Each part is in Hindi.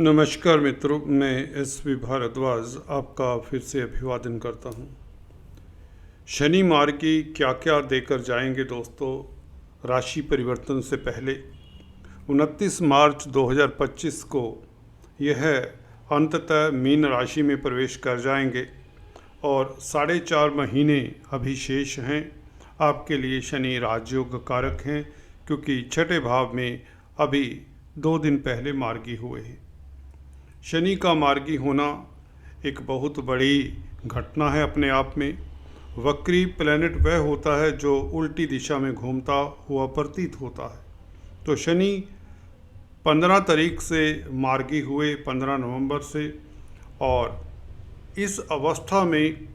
नमस्कार मित्रों, मैं एस.वी. भारद्वाज आपका फिर से अभिवादन करता हूं। शनि मार्गी क्या क्या देकर जाएंगे दोस्तों राशि परिवर्तन से पहले। 29 मार्च 2025 को यह अंततः मीन राशि में प्रवेश कर जाएंगे और 4.5 महीने अभी शेष हैं। आपके लिए शनि राजयोग कारक हैं क्योंकि छठे भाव में अभी 2 दिन पहले मार्गी हुए हैं। शनि का मार्गी होना एक बहुत बड़ी घटना है अपने आप में। वक्री प्लैनेट वह होता है जो उल्टी दिशा में घूमता हुआ प्रतीत होता है। तो शनि 15 तारीख से मार्गी हुए, 15 नवंबर से, और इस अवस्था में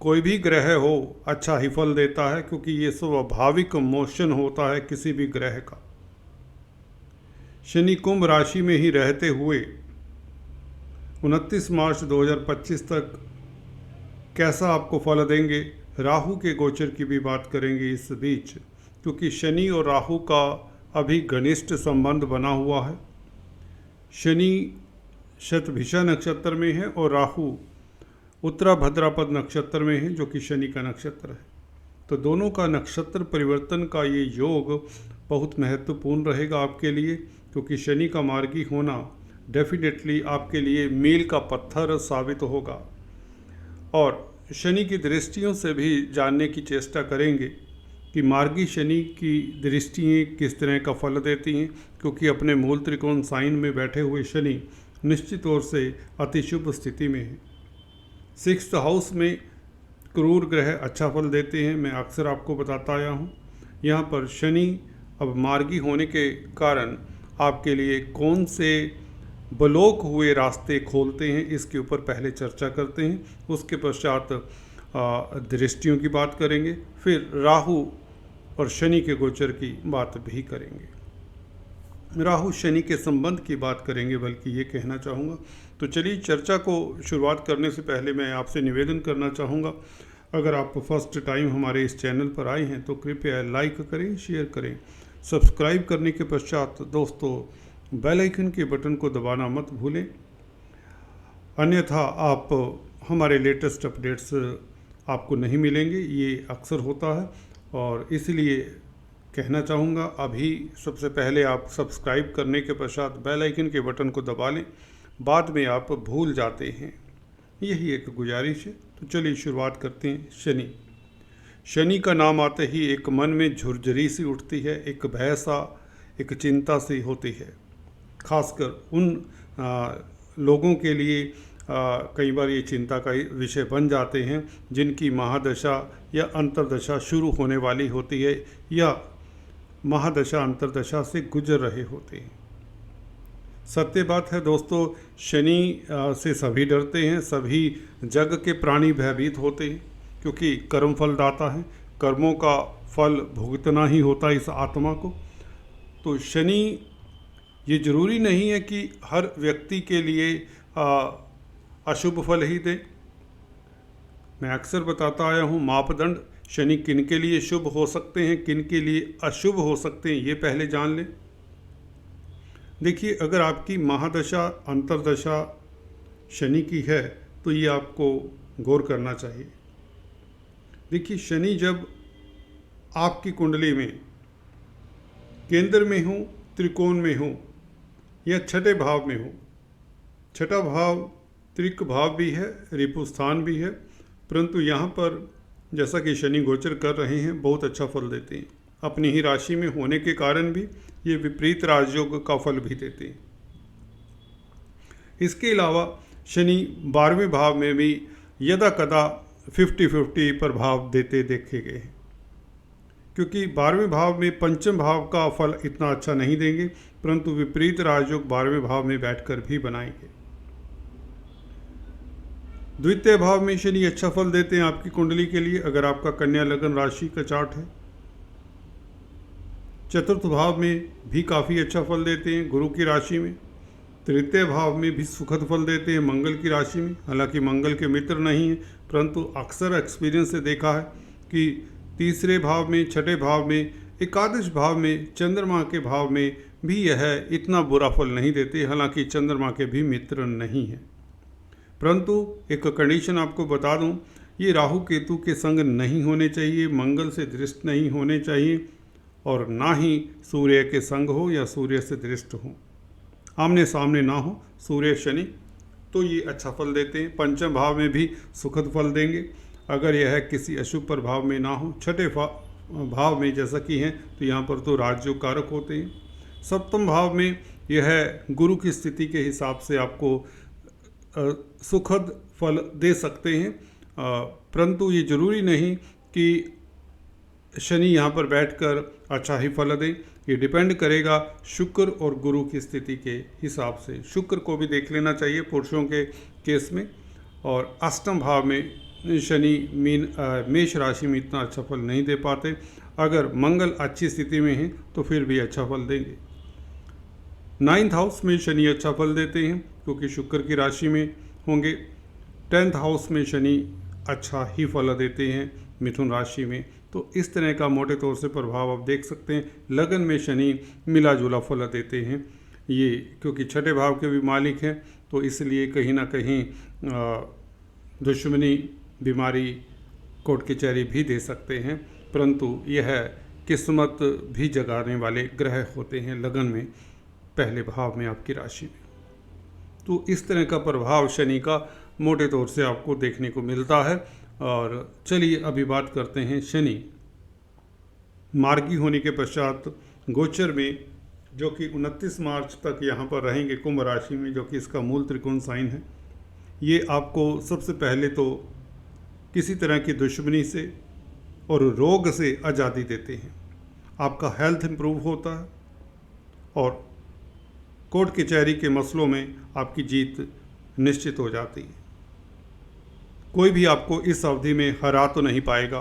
कोई भी ग्रह हो अच्छा ही फल देता है क्योंकि ये स्वाभाविक मोशन होता है किसी भी ग्रह का। शनि कुंभ राशि में ही रहते हुए 29 मार्च 2025 तक कैसा आपको फल देंगे, राहु के गोचर की भी बात करेंगे इस बीच, क्योंकि शनि और राहु का अभी घनिष्ठ संबंध बना हुआ है। शनि शतभिषा नक्षत्र में है और राहु उत्तरा भाद्रपद नक्षत्र में है जो कि शनि का नक्षत्र है। तो दोनों का नक्षत्र परिवर्तन का ये योग बहुत महत्वपूर्ण रहेगा आपके लिए, क्योंकि शनि का मार्गी होना डेफिनेटली आपके लिए मील का पत्थर साबित होगा। और शनि की दृष्टियों से भी जानने की चेष्टा करेंगे कि मार्गी शनि की दृष्टियाँ किस तरह का फल देती हैं, क्योंकि अपने मूल त्रिकोण साइन में बैठे हुए शनि निश्चित तौर से अति शुभ स्थिति में है। 6th हाउस में क्रूर ग्रह अच्छा फल देते हैं, मैं अक्सर आपको बताता आया हूँ। यहाँ पर शनि अब मार्गी होने के कारण आपके लिए कौन से ब्लॉक हुए रास्ते खोलते हैं इसके ऊपर पहले चर्चा करते हैं। उसके पश्चात दृष्टियों की बात करेंगे, फिर राहु और शनि के गोचर की बात भी करेंगे। राहु शनि के संबंध की बात करेंगे, बल्कि ये कहना चाहूँगा। तो चलिए चर्चा को शुरुआत करने से पहले मैं आपसे निवेदन करना चाहूँगा, अगर आप फर्स्ट टाइम हमारे इस चैनल पर आए हैं तो कृपया लाइक करें, शेयर करें। सब्सक्राइब करने के पश्चात दोस्तों बेल आइकन के बटन को दबाना मत भूलें, अन्यथा आप हमारे लेटेस्ट अपडेट्स आपको नहीं मिलेंगे। ये अक्सर होता है और इसलिए कहना चाहूँगा अभी सबसे पहले आप सब्सक्राइब करने के पश्चात बेल आइकन के बटन को दबा लें, बाद में आप भूल जाते हैं, यही एक गुजारिश है। तो चलिए शुरुआत करते हैं। शनि का नाम आते ही एक मन में झुरझुरी सी उठती है, एक भय सा, एक चिंता सी होती है। खासकर उन लोगों के लिए कई बार ये चिंता का विषय बन जाते हैं जिनकी महादशा या अंतर्दशा शुरू होने वाली होती है या महादशा अंतर्दशा से गुजर रहे होते हैं। सत्य बात है दोस्तों, शनि से सभी डरते हैं, सभी जग के प्राणी भयभीत होते हैं, क्योंकि कर्म फल दाता है। कर्मों का फल भुगतना ही होता है इस आत्मा को। तो शनि ये जरूरी नहीं है कि हर व्यक्ति के लिए अशुभ फल ही दे। मैं अक्सर बताता आया हूँ, मापदंड शनि किन के लिए शुभ हो सकते हैं, किन के लिए अशुभ हो सकते हैं, ये पहले जान लें। देखिए, अगर आपकी महादशा अंतर्दशा शनि की है तो ये आपको गौर करना चाहिए। देखिए, शनि जब आपकी कुंडली में केंद्र में हो, त्रिकोण में हो या छठे भाव में हो, छठा भाव त्रिक भाव भी है, रिपुस्थान भी है, परंतु यहाँ पर जैसा कि शनि गोचर कर रहे हैं बहुत अच्छा फल देते हैं। अपनी ही राशि में होने के कारण भी ये विपरीत राजयोग का फल भी देते हैं। इसके अलावा शनि 12वें भाव में भी यदा कदा 50-50 प्रभाव देते देखे गए हैं, क्योंकि 12वें भाव में पंचम भाव का फल इतना अच्छा नहीं देंगे, परंतु विपरीत राजयोग 12वें भाव में बैठकर भी बनाएंगे। द्वितीय भाव में शनि अच्छा फल देते हैं आपकी कुंडली के लिए, अगर आपका कन्या लग्न राशि का चार्ट है। चतुर्थ भाव में भी काफ़ी अच्छा फल देते हैं गुरु की राशि में। तृतीय भाव में भी सुखद फल देते हैं मंगल की राशि में। हालांकि मंगल के मित्र नहीं है, परंतु अक्सर एक्सपीरियंस से देखा है कि तीसरे भाव में, छठे भाव में, एकादश भाव में, चंद्रमा के भाव में भी यह इतना बुरा फल नहीं देते, हालांकि चंद्रमा के भी मित्र नहीं हैं। परंतु एक कंडीशन आपको बता दूं, ये राहु केतु के संग नहीं होने चाहिए, मंगल से दृष्ट नहीं होने चाहिए और ना ही सूर्य के संग हो या सूर्य से दृष्ट हो, आमने सामने ना हो सूर्य शनि, तो ये अच्छा फल देते हैं। पंचम भाव में भी सुखद फल देंगे। अगर यह किसी अशुभ प्रभाव में ना हो, छठे भाव में जैसा कि हैं, तो यहाँ पर तो राजयोग कारक होते हैं। सप्तम भाव में यह गुरु की स्थिति के हिसाब से आपको सुखद फल दे सकते हैं, परंतु ये जरूरी नहीं कि शनि यहाँ पर बैठकर अच्छा ही फल दें। ये डिपेंड करेगा शुक्र और गुरु की स्थिति के हिसाब से। शुक्र को भी देख लेना चाहिए पुरुषों के केस में। और अष्टम भाव में शनि मेष राशि में इतना अच्छा फल नहीं दे पाते। अगर मंगल अच्छी स्थिति में है तो फिर भी अच्छा फल देंगे। 9th हाउस में शनि अच्छा फल देते हैं क्योंकि शुक्र की राशि में होंगे। 10th हाउस में शनि अच्छा ही फल देते हैं मिथुन राशि में। तो इस तरह का मोटे तौर से प्रभाव आप देख सकते हैं। लगन में शनि मिला जुला फल देते हैं ये, क्योंकि छठे भाव के भी मालिक हैं, तो इसलिए कहीं ना कहीं दुश्मनी, बीमारी, कोर्ट कचहरी भी दे सकते हैं, परंतु यह किस्मत भी जगाने वाले ग्रह होते हैं लगन में, पहले भाव में आपकी राशि में। तो इस तरह का प्रभाव शनि का मोटे तौर से आपको देखने को मिलता है। और चलिए अभी बात करते हैं शनि मार्गी होने के पश्चात गोचर में, जो कि 29 मार्च तक यहाँ पर रहेंगे कुंभ राशि में, जो कि इसका मूल त्रिकोण साइन है। ये आपको सबसे पहले तो किसी तरह की दुश्मनी से और रोग से आज़ादी देते हैं। आपका हेल्थ इंप्रूव होता है और कोर्ट कचहरी के मसलों में आपकी जीत निश्चित हो जाती है। कोई भी आपको इस अवधि में हरा तो नहीं पाएगा।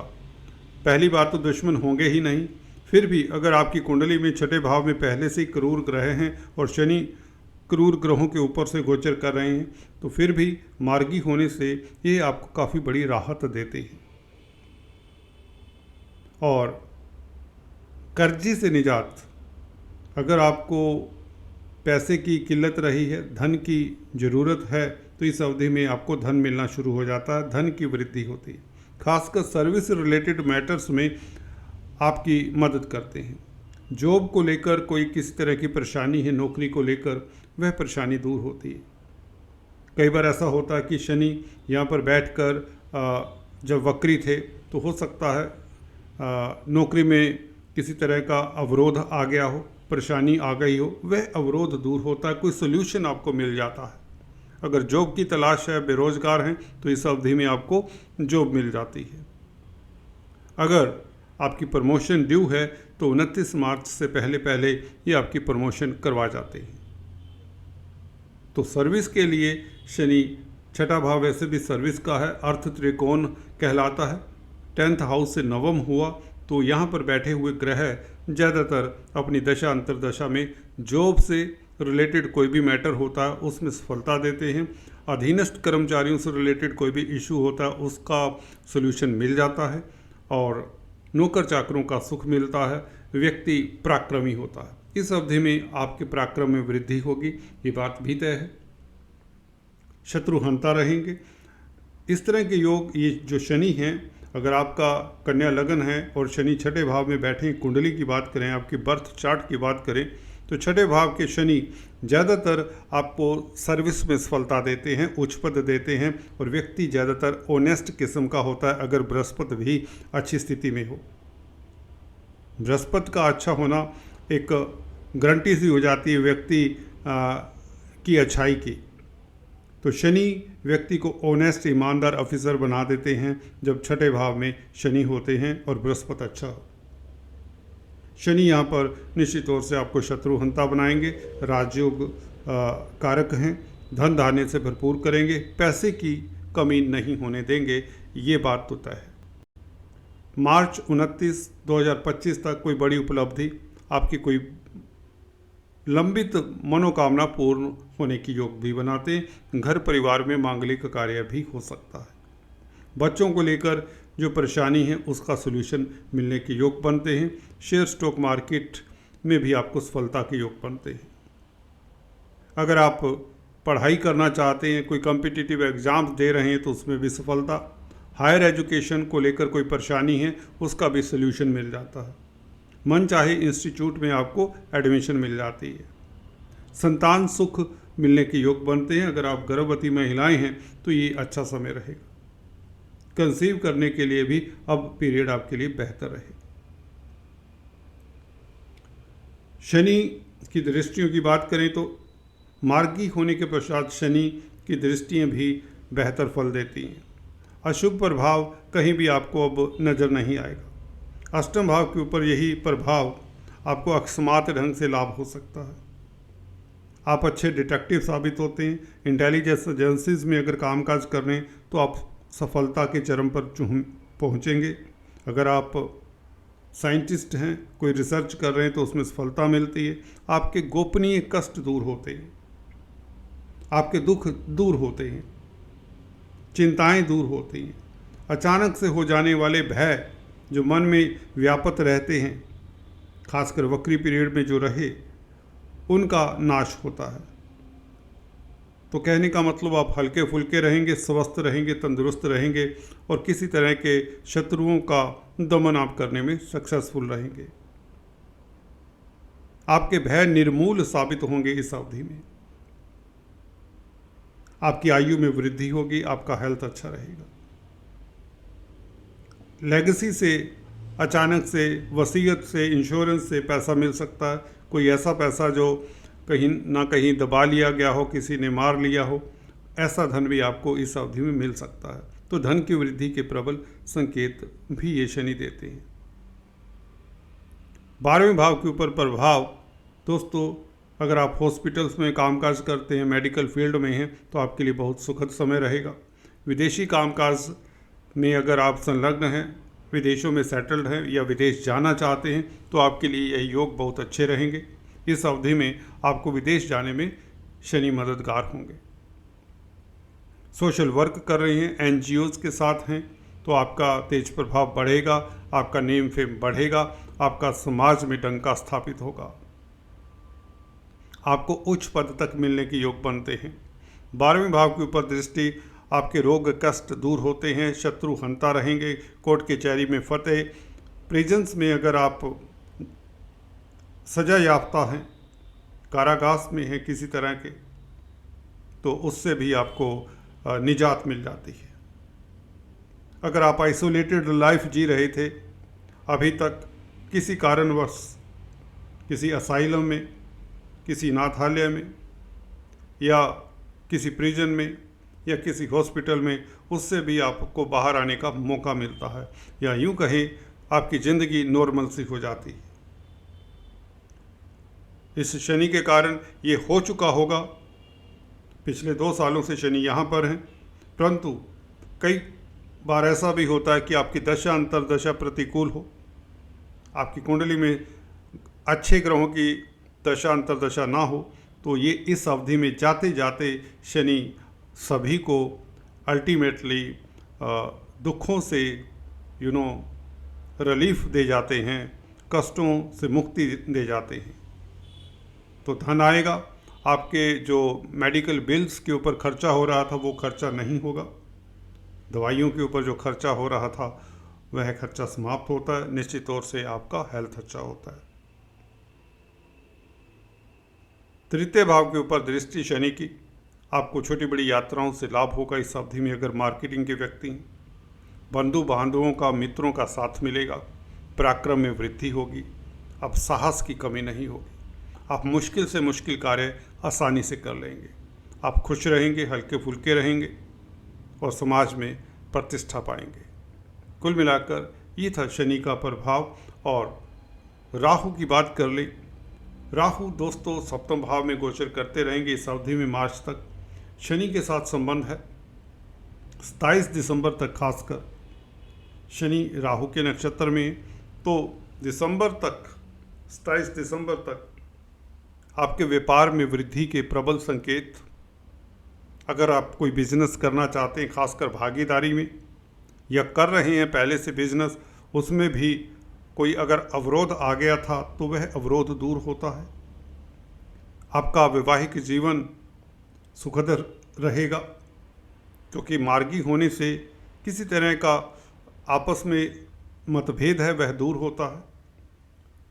पहली बात तो दुश्मन होंगे ही नहीं। फिर भी अगर आपकी कुंडली में छठे भाव में पहले से ही क्रूर ग्रह हैं और शनि क्रूर ग्रहों के ऊपर से गोचर कर रहे हैं, तो फिर भी मार्गी होने से ये आपको काफ़ी बड़ी राहत देते हैं। और कर्जी से निजात, अगर आपको पैसे की किल्लत रही है, धन की ज़रूरत है, तो इस अवधि में आपको धन मिलना शुरू हो जाता है, धन की वृद्धि होती है। खासकर सर्विस रिलेटेड मैटर्स में आपकी मदद करते हैं। जॉब को लेकर कोई किसी तरह की परेशानी है, नौकरी को लेकर, वह परेशानी दूर होती है। कई बार ऐसा होता है कि शनि यहाँ पर बैठकर जब वक्री थे तो हो सकता है नौकरी में किसी तरह का अवरोध आ गया हो, परेशानी आ गई हो, वह अवरोध दूर होता है, कोई सोल्यूशन आपको मिल जाता है। अगर जॉब की तलाश है, बेरोजगार हैं, तो इस अवधि में आपको जॉब मिल जाती है। अगर आपकी प्रमोशन ड्यू है तो 29 मार्च से पहले पहले ये आपकी प्रमोशन करवा जाते हैं। तो सर्विस के लिए शनि, छठा भाव वैसे भी सर्विस का है, अर्थ त्रिकोण कहलाता है। 10th हाउस से नवम हुआ तो यहाँ पर बैठे हुए ग्रह ज़्यादातर अपनी दशा अंतर्दशा में जॉब से रिलेटेड कोई भी मैटर होता है उसमें सफलता देते हैं। अधीनस्थ कर्मचारियों से रिलेटेड कोई भी इशू होता है उसका सलूशन मिल जाता है और नौकर चाकरों का सुख मिलता है। व्यक्ति पराक्रमी होता है। इस अवधि में आपके पराक्रम में वृद्धि होगी, ये बात भी तय है। शत्रु हंता रहेंगे। इस तरह के योग ये जो शनि हैं, अगर आपका कन्या लगन है और शनि छठे भाव में बैठे, कुंडली की बात करें, आपकी बर्थ चार्ट की बात करें, तो छठे भाव के शनि ज़्यादातर आपको सर्विस में सफलता देते हैं, उच्च पद देते हैं और व्यक्ति ज़्यादातर ऑनेस्ट किस्म का होता है अगर बृहस्पति भी अच्छी स्थिति में हो। बृहस्पति का अच्छा होना एक गारंटी सी हो जाती है व्यक्ति की अच्छाई की। तो शनि व्यक्ति को ऑनेस्ट, ईमानदार ऑफिसर बना देते हैं जब छठे भाव में शनि होते हैं और बृहस्पति अच्छा हो। शनि यहाँ पर निश्चित तौर से आपको शत्रु हंता बनाएंगे, राजयोग कारक हैं, धन धान्य से भरपूर करेंगे, पैसे की कमी नहीं होने देंगे, ये बात तो तय है। मार्च 29, 2025 तक कोई बड़ी उपलब्धि, आपकी कोई लंबित मनोकामना पूर्ण होने की योग भी बनाते हैं। घर परिवार में मांगलिक कार्य भी हो सकता है। बच्चों को लेकर जो परेशानी है उसका सलूशन मिलने के योग बनते हैं। शेयर, स्टॉक मार्केट में भी आपको सफलता के योग बनते हैं। अगर आप पढ़ाई करना चाहते हैं, कोई कॉम्पिटिटिव एग्ज़ाम्स दे रहे हैं तो उसमें भी सफलता, हायर एजुकेशन को लेकर कोई परेशानी है उसका भी सल्यूशन मिल जाता है, मन चाहे इंस्टीट्यूट में आपको एडमिशन मिल जाती है, संतान सुख मिलने के योग बनते हैं। अगर आप गर्भवती महिलाएं हैं तो ये अच्छा समय रहेगा, कंसीव करने के लिए भी अब पीरियड आपके लिए बेहतर रहेगा। शनि की दृष्टियों की बात करें तो मार्गी होने के पश्चात शनि की दृष्टियां भी बेहतर फल देती हैं। अशुभ प्रभाव कहीं भी आपको अब नज़र नहीं आएगा। अष्टम भाव के ऊपर यही प्रभाव आपको अकस्मात ढंग से लाभ हो सकता है। आप अच्छे डिटेक्टिव साबित होते हैं। इंटेलिजेंस एजेंसीज में अगर कामकाज कर रहे हैं तो आप सफलता के चरम पर पहुंचेंगे। अगर आप साइंटिस्ट हैं, कोई रिसर्च कर रहे हैं तो उसमें सफलता मिलती है। आपके गोपनीय कष्ट दूर होते हैं, आपके दुख दूर होते हैं, चिंताएं दूर होती हैं। अचानक से हो जाने वाले भय जो मन में व्यापत रहते हैं, खासकर वक्री पीरियड में जो रहे, उनका नाश होता है। तो कहने का मतलब आप हल्के फुल्के रहेंगे, स्वस्थ रहेंगे, तंदुरुस्त रहेंगे और किसी तरह के शत्रुओं का दमन आप करने में सक्सेसफुल रहेंगे। आपके भय निर्मूल साबित होंगे इस अवधि में। आपकी आयु में वृद्धि होगी, आपका हेल्थ अच्छा रहेगा। लेगेसी से, अचानक से, वसीयत से, इंश्योरेंस से पैसा मिल सकता है। कोई ऐसा पैसा जो कहीं ना कहीं दबा लिया गया हो, किसी ने मार लिया हो, ऐसा धन भी आपको इस अवधि में मिल सकता है। तो धन की वृद्धि के प्रबल संकेत भी ये शनि देते हैं। 12वें भाव के ऊपर प्रभाव, दोस्तों अगर आप हॉस्पिटल्स में कामकाज करते हैं, मेडिकल फील्ड में हैं, तो आपके लिए बहुत सुखद समय रहेगा। विदेशी कामकाज में अगर आप संलग्न हैं, विदेशों में सेटल्ड हैं या विदेश जाना चाहते हैं, तो आपके लिए यह योग बहुत अच्छे रहेंगे। इस अवधि में आपको विदेश जाने में शनि मददगार होंगे। सोशल वर्क कर रहे हैं, एनजीओज़ के साथ हैं, तो आपका तेज प्रभाव बढ़ेगा, आपका नेम फेम बढ़ेगा, आपका समाज में डंका स्थापित होगा, आपको उच्च पद तक मिलने के योग बनते हैं। 12वें भाव के ऊपर दृष्टि, आपके रोग कष्ट दूर होते हैं, शत्रु हंता रहेंगे, कोर्ट कचहरी में फतेह, प्रिजन्स में अगर आप सजा याफ्ता हैं, कारागास में हैं किसी तरह के, तो उससे भी आपको निजात मिल जाती है। अगर आप आइसोलेटेड लाइफ जी रहे थे अभी तक, किसी कारणवश किसी असाइलम में, किसी अनाथालय में या किसी प्रिजन में या किसी हॉस्पिटल में, उससे भी आपको बाहर आने का मौका मिलता है, या यूं कहें आपकी ज़िंदगी नॉर्मल सी हो जाती है। इस शनि के कारण ये हो चुका होगा। पिछले 2 सालों से शनि यहाँ पर हैं, परंतु कई बार ऐसा भी होता है कि आपकी दशा अंतर्दशा प्रतिकूल हो, आपकी कुंडली में अच्छे ग्रहों की दशा अंतर्दशा ना हो, तो ये इस अवधि में जाते जाते शनि सभी को अल्टीमेटली दुखों से रिलीफ दे जाते हैं, कष्टों से मुक्ति दे जाते हैं। तो धन आएगा, आपके जो मेडिकल बिल्स के ऊपर खर्चा हो रहा था वो खर्चा नहीं होगा, दवाइयों के ऊपर जो खर्चा हो रहा था वह खर्चा समाप्त होता है, निश्चित तौर से आपका हेल्थ अच्छा होता है। तृतीय भाव के ऊपर दृष्टि शनि की, आपको छोटी बड़ी यात्राओं से लाभ होगा इस अवधि में। अगर मार्केटिंग के व्यक्ति हैं, बंधु बांधवों का, मित्रों का साथ मिलेगा, पराक्रम में वृद्धि होगी, अब साहस की कमी नहीं होगी, आप मुश्किल से मुश्किल कार्य आसानी से कर लेंगे, आप खुश रहेंगे, हल्के फुल्के रहेंगे और समाज में प्रतिष्ठा पाएंगे। कुल मिलाकर ये था शनि का प्रभाव। और राहु की बात कर ले, राहु दोस्तों सप्तम भाव में गोचर करते रहेंगे इस अवधि में, मार्च तक। शनि के साथ संबंध है 27 दिसंबर तक, खासकर शनि राहु के नक्षत्र में, तो दिसंबर तक, 27 दिसंबर तक आपके व्यापार में वृद्धि के प्रबल संकेत। अगर आप कोई बिजनेस करना चाहते हैं, खासकर भागीदारी में, या कर रहे हैं पहले से बिजनेस, उसमें भी कोई अगर अवरोध आ गया था तो वह अवरोध दूर होता है। आपका वैवाहिक जीवन सुखद रहेगा, क्योंकि मार्गी होने से किसी तरह का आपस में मतभेद है वह दूर होता है।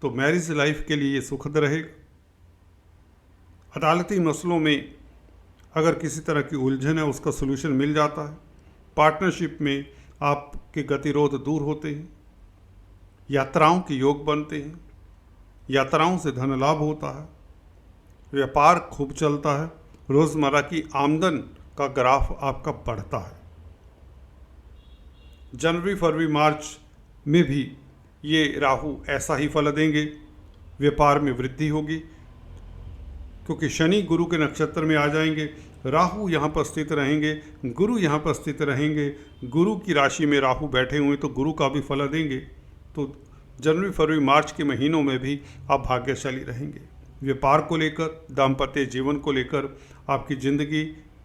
तो मैरिज लाइफ के लिए ये सुखद रहेगा। अदालती मसलों में अगर किसी तरह की उलझन है उसका सलूशन मिल जाता है। पार्टनरशिप में आपके गतिरोध दूर होते हैं। यात्राओं के योग बनते हैं। यात्राओं से धन लाभ होता है। व्यापार खूब चलता है। रोज़मर्रा की आमदन का ग्राफ आपका बढ़ता है। जनवरी फरवरी मार्च में भी ये राहु ऐसा ही फल देंगे। व्यापार में वृद्धि होगी, क्योंकि शनि गुरु के नक्षत्र में आ जाएंगे। राहु यहाँ पर स्थित रहेंगे, गुरु यहाँ पर स्थित रहेंगे। गुरु की राशि में राहु बैठे हुए तो गुरु का भी फल देंगे। तो जनवरी फरवरी मार्च के महीनों में भी आप भाग्यशाली रहेंगे। व्यापार को लेकर, दाम्पत्य जीवन को लेकर आपकी ज़िंदगी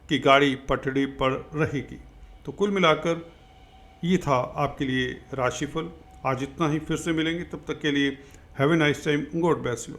की गाड़ी पटड़ी पर रहेगी। तो कुल मिलाकर ये था आपके लिए राशिफल। आज इतना ही, फिर से मिलेंगे, तब तक के लिए have a nice time. God bless you.